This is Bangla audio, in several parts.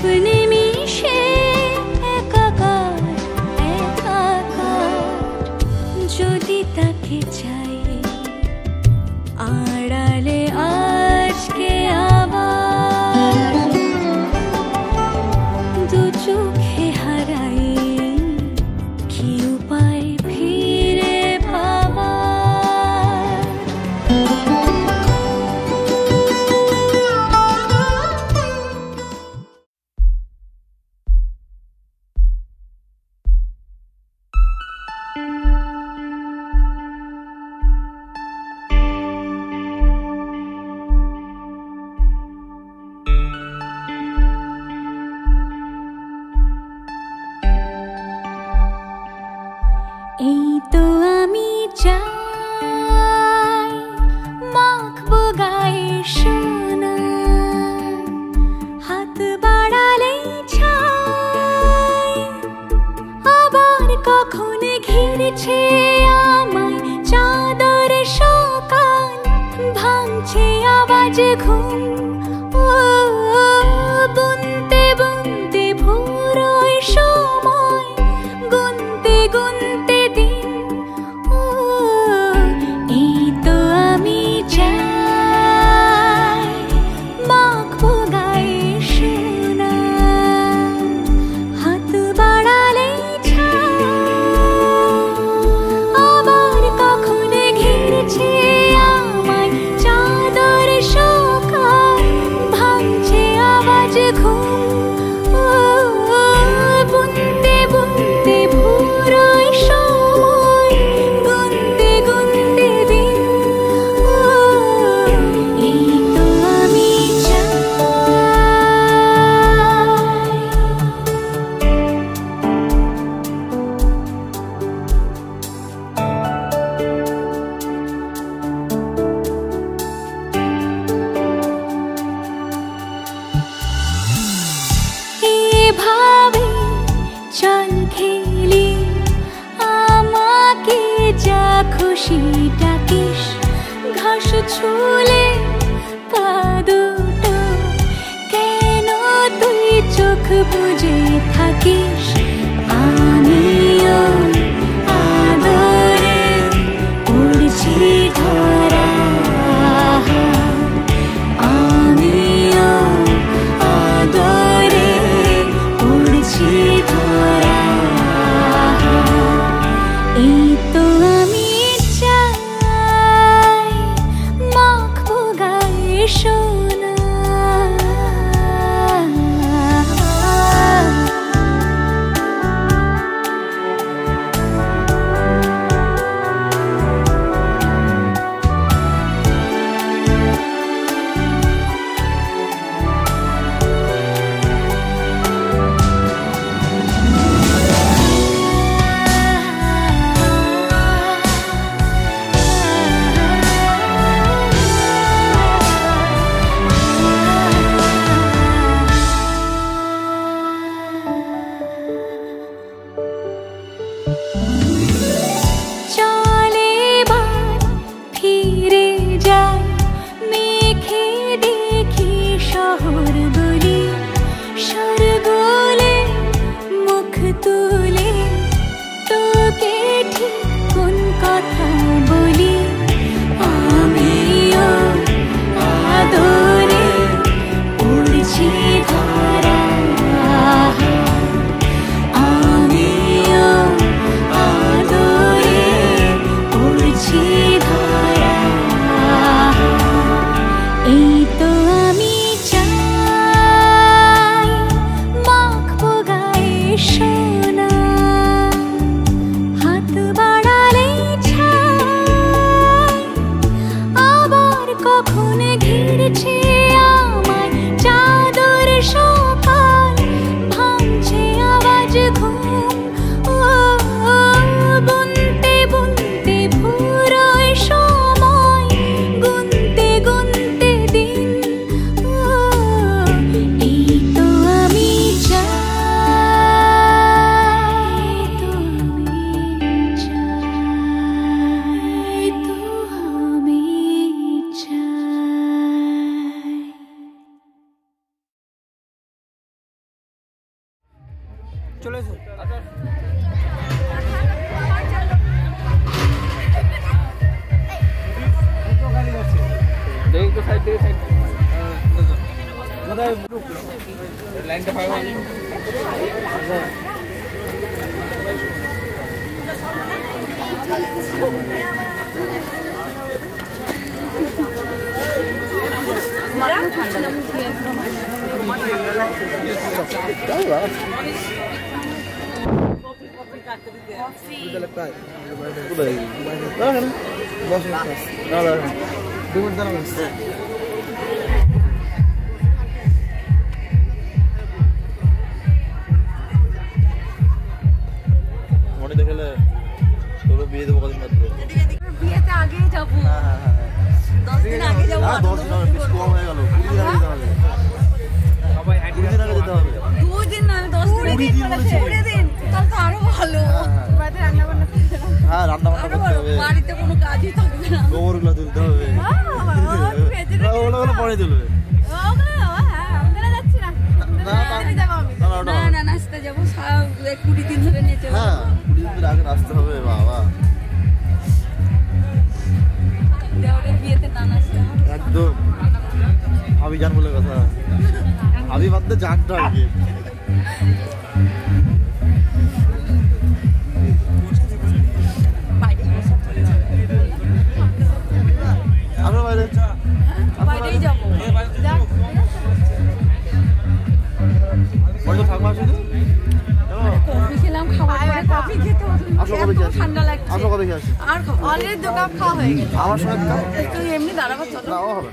স্বপ্নে মিশে একাকার একাকার, যদি তাকে চাই আড়ালে আজকে আবার, দু চোখে হারাই কি উপায় ফিরে পাবার। এই তো আমি চাই মাখবো গায়ে সোনা, হাত বাড়ালেই ছাই, আবার কখন ঘিরেছে আমায় চাদর সকাল, ভাঙছে আওয়াজ ঘুম। ও বুনতে বুনতে ভোর ওই সময়, গুনতে গুনতে দিন। ও এই তো আমি চাই মাখবো গায়ে সোনা, হাত বাড়ালেই ছাই, আবার কখন ঘিরেছে আমায় চাদর সকাল, ভাঙছে আওয়াজ ঘুম। ও বুনতে বুনতে ভোর ওই সময়, গুনতে গুনতে দিন। ও এই তো আমি চাই। এভাবে চল খেলি, আমাকে যা খুশি ডাকিস, ঘাস ছুলে পা দুটো, কেন তুই চোখ বুজে থাকিস। আমিও আদরে উড়ছি ধরা, আমিও আদরে উড়ছি ধরা। এই তো আমি চাই মাখবো গায়ে সোনা। চলে এসো দেখি তো সাইড থেকে সাইড কোথায় লাইনটা পাবো মনে দেখলে তোর বিয়ে দেবো কদিন মাত্র বিয়েতে আগেই যাবো 10 দিন আগে যাবো 10 দিন আগে কিছু কম হয়ে গেল 20 দিন আগে যেতে হবে সবাই 20 দিন আগে যেতে হবে 2 দিন না 10 দিন বলেছে 20 দিন তাহলে তো আরো ভালো বাড়িতে রান্না বান্না হ্যাঁ রান্না বান্না করতে হবে বাড়িতে কোনো কাজই থাকবে না গোবরগুলো তুলতে হবে ওগুলো পরে তুলবে না না নাচতে যাবো 20 দিন ধরে নিয়ে যাবো হ্যাঁ 20 দিন আগে নাচতে হবে বাবা দেওরের বিয়েতে না নাচতে হবে একদম ভাবি জান বলে কথা ভাবি বাদতে জানটা আগে আরো বাইরে বাইরেই যাবো বড় থাকবা শুধু কফি খেলাম খাবার পরে কফি খেতে হতো ঠান্ডা লাগছে আসো কবে আসি আর অলরেডি 2 কাপ খাওয়া হয়ে গেছে আমার সঙ্গে কাপ একটু এমনি দাঁড়াবো চলো নাও হবে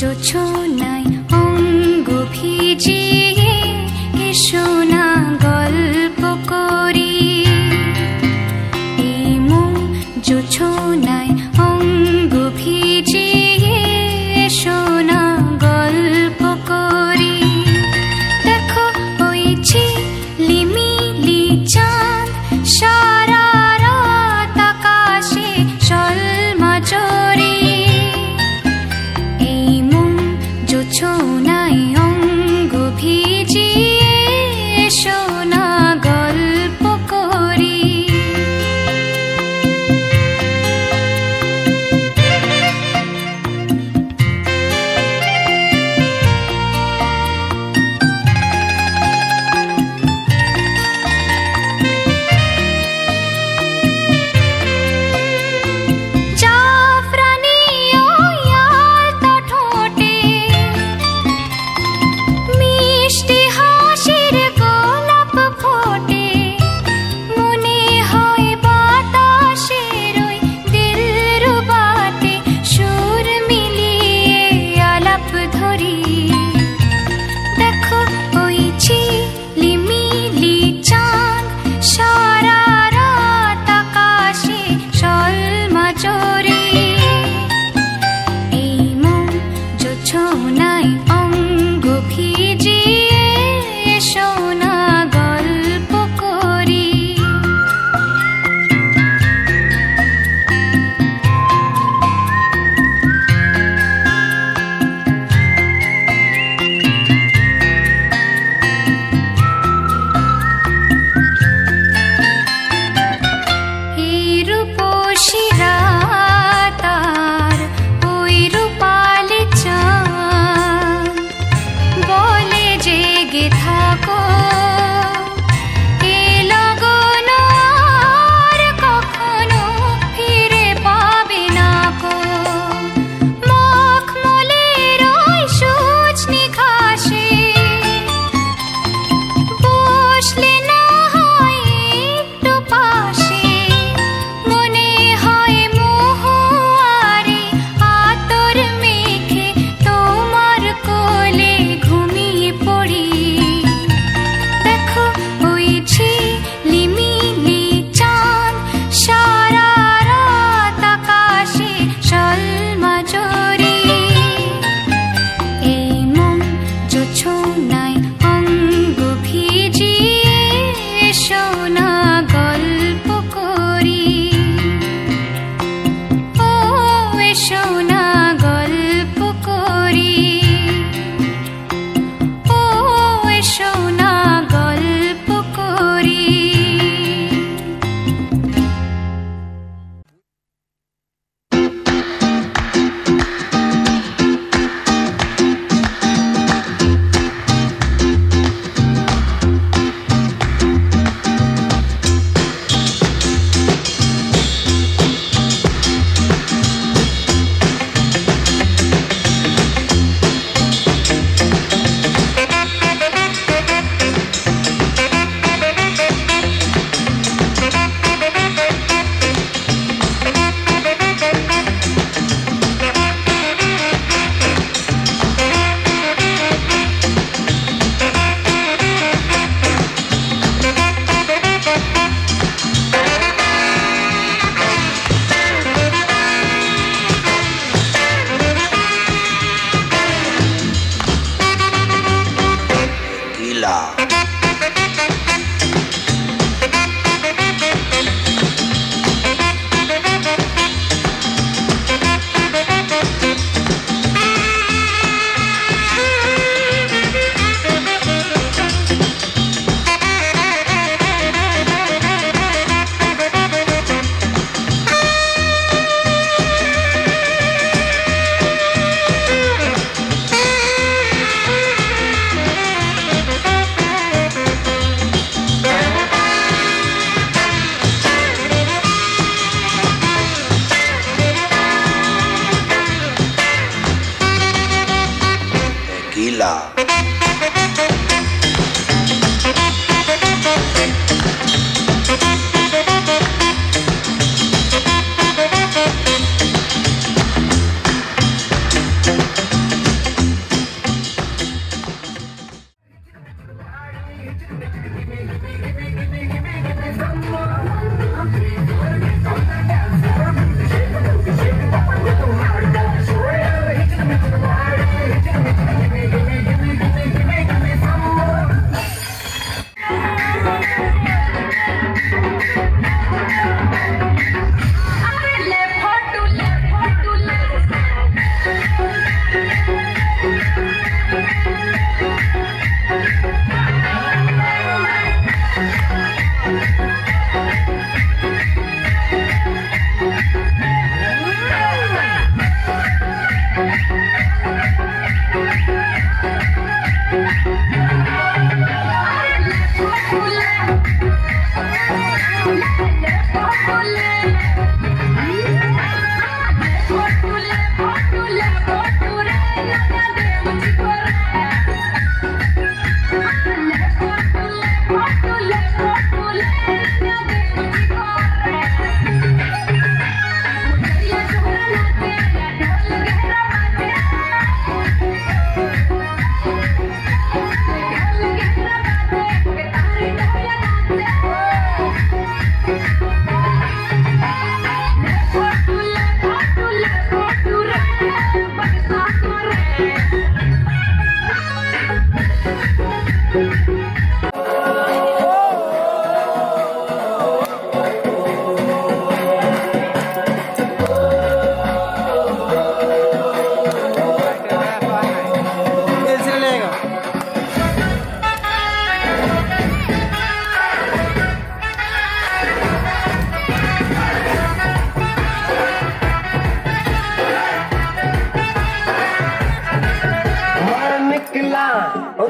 জোছনায় সোনা গল্প করি ও সোনা গল্প করি ও সোনা গল্প করি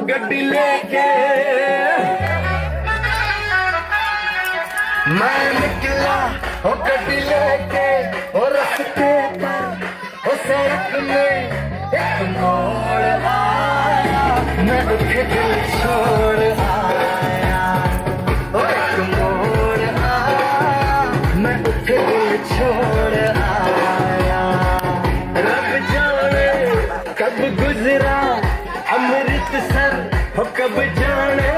गड्डी लेके मैं निकला ओ गड्डी लेके और रस्ते पर ओ सड़क में एक मोड़ आया मैं उठे दिल छोड़ आया ओ एक मोड़ आया मैं उठे दिल छोड़ आया रब जाने कब गुजरा अमृतसर हो कब जाने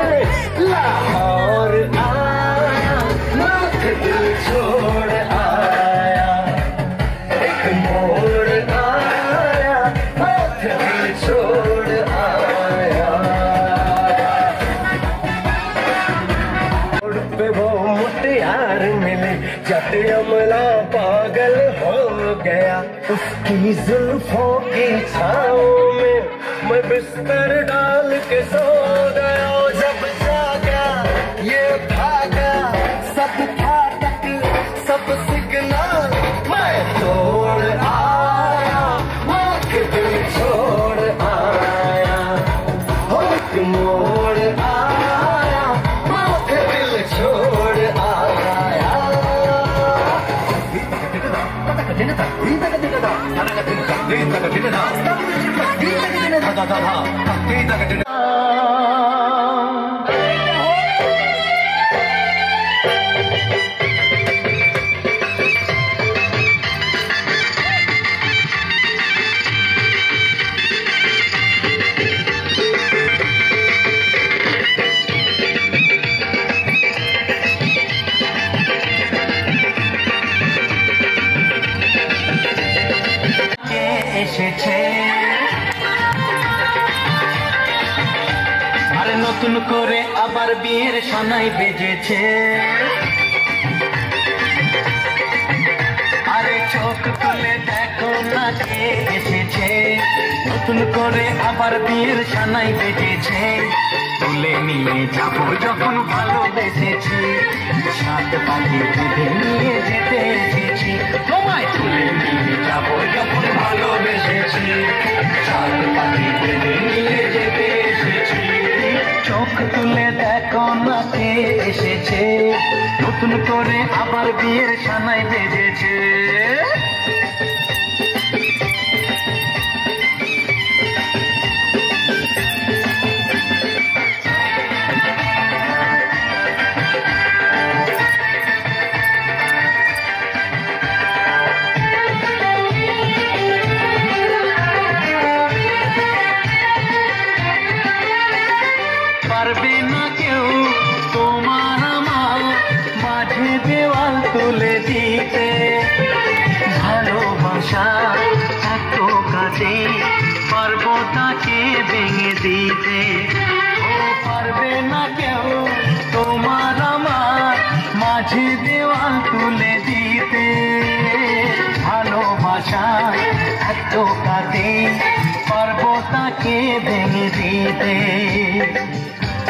लाहौर आया मैं दिल छोड़ आया एक मोड़ आया मैं दिल छोड़ आया जब अमला पागल हो गया उसकी जुल्फों की छाओं में मैं बिस्तर डाल के सो गया। जब जागा ये भागा सब फाटक सब सिग्नल मैं तोड़ आया, माँ के दिल छोड़ आया, हो एक मोड़ आया, माँ के दिल छोड़ आया। আরে নতুন করে আবার বিয়ের সানাই বেজেছে, আরে চোখ তুলে দেখো না কে এসেছে। নতুন করে আবার বিয়ের সানাই বেজেছে, তুলে নিয়ে যাবো যখন ভালোবেসেছি, সাত পাখি বেঁধে নিয়ে যেতে এসেছি। তোমায় তুলে নিয়ে যাবো যখন ভালোবেসেছি, সাত পাখি বেঁধে নিয়ে যেতে এসেছি। চোখ তুলে দেখো না কে এসেছে, নতুন করে আবার বিয়ের সানাই বেজেছে। পারবে না কেউ তোমার আমার মাঝে দেওয়াল তুলে দিতে, ভালোবাসা এত কাছে পারবো তাকে ভেঙে দিতে। ও পারবে না কেউ তোমার আমার মাঝে দেওয়াল তুলে দিতে, ভালোবাসা এত কাছে পারবো তাকে ভেঙে দিতে।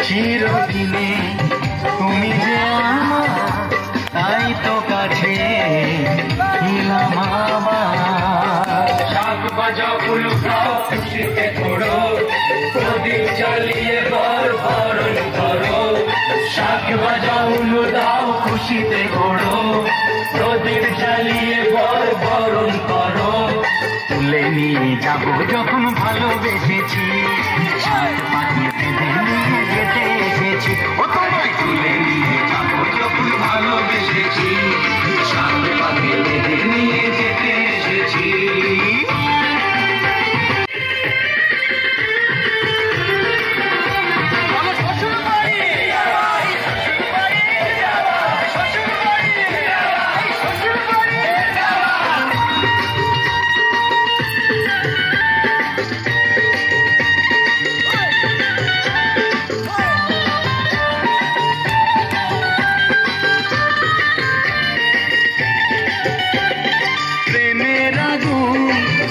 চিরদিনে তুমি যে আমার তাই তো কাছে ছিলাম আমার। শাক বাজাও ফুল খাও খুশিতে ঘোড়ো, প্রদীপ জ্বালিয়ে বর বরণ করো। শাক বাজাও ফুল দাও খুশিতে ঘোড়ো, প্রদীপ জ্বালিয়ে বর বরণ করো। তুলে নিয়ে যাবো যখন ভালোবেসেছি, সাত পাখি বেঁধে নিয়ে যেতে এসেছি। ও তোমায় তুলে নিয়ে যাবো যখন ভালোবেসেছি, সাত পাখি বেঁধে নিয়ে যেতে এসেছি।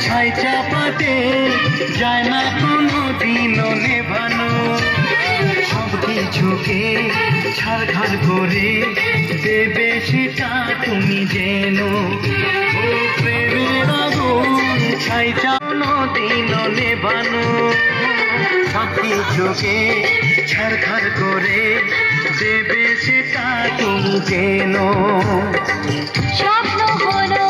ছাই চাপাতে যায় না কোনো দিনও নেভানো, সব কিছুকে ছাড়খাড় করে দেবে সেটা তুমি জেনো। ও প্রেমের আগুন ছাই চাপানো দিনও নেভানো, সব কিছুকে ছাড়খাড় করে দেবে সেটা তুমি জেনো। স্বপ্ন হলো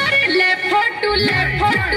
আরে লেফট টু লেফট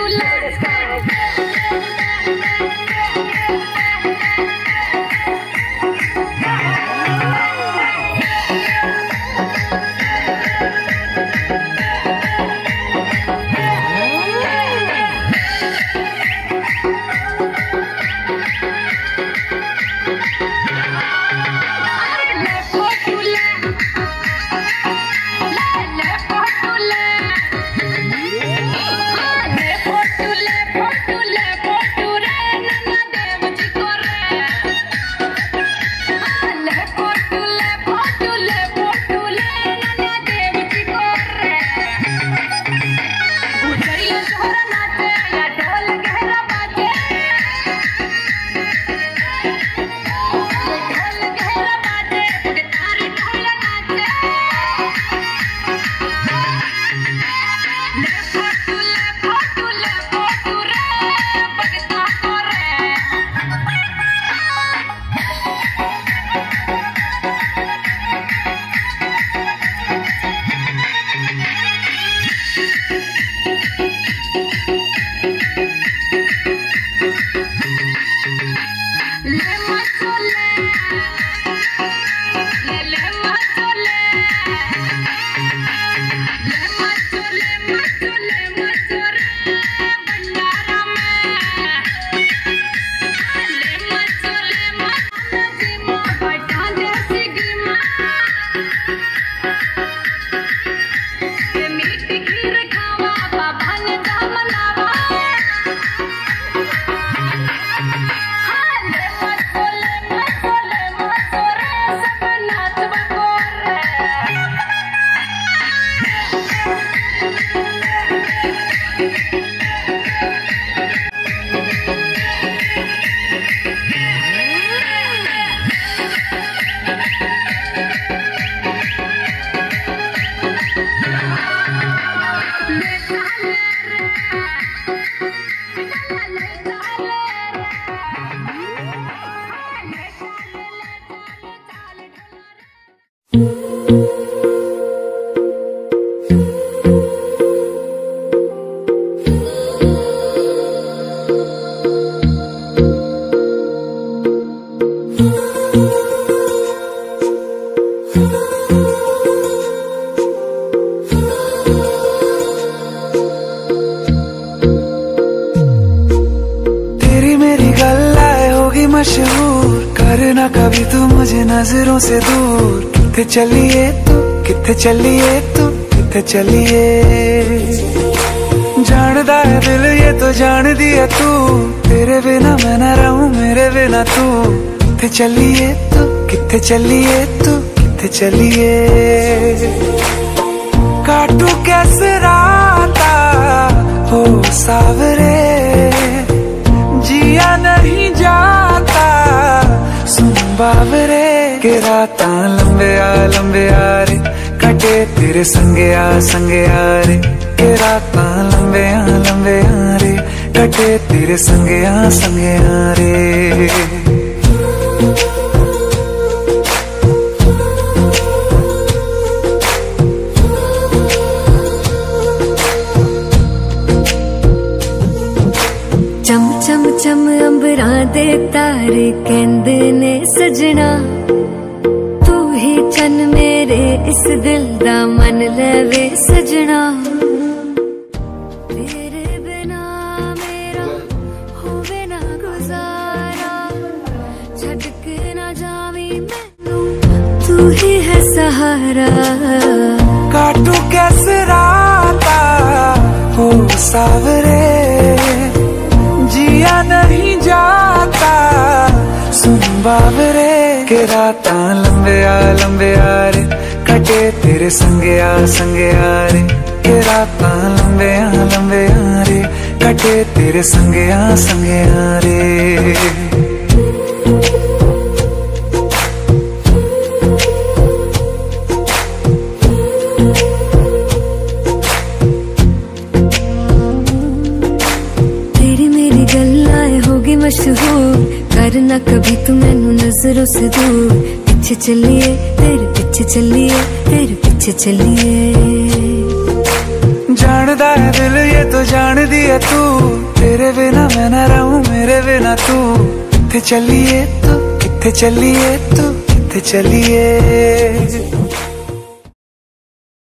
मशहूर, करना कभी तू मुझे नजरों से दूर। किथे चलिए तू, किथे चलिए तू, किथे चलिए। जानदा है दिल ये तो जान दिया तू, तेरे बिना मैं न रहूं मेरे बिना तू। किथे चलिए तू, किथे चलिए तू, किथे चलिए। काटू कैसे राता हो सावरे, जिया नहीं जाता सुन बावरे। के राता लंबे आ रे, कटे तेरे संगे आ रे। के राता लंबे आ रे, कटे तेरे संगे आ रे। चम चम चम अंबरां दे तारे कहंदे ने सजना, तू ही चन मेरे इस दिल दा मन लेवे सजना। तेरे बिना मेरा होवे ना गुजारा, छड्ड के ना जावी मैनू तू ही है सहारा। काटू कैसे राता हो सावरे, जिया नहीं जाता सुन बावरे। के राता लंबे आ रे, कटे तेरे संगे आ रे। के राता लंबे आ रे, कटे तेरे संगे आ रे। मशहूर, करना कभी तू मैनू नजरों से दूर। पीछे चलिए तेरे पीछे चलिए, तेरे पीछे चलिए। जानदा है दिल ये तो जान दिया तू, तेरे बिना मैं न रहूं मेरे बिना तू। किथे चलिए तू, किथे चलिए तू, किथे चलिए।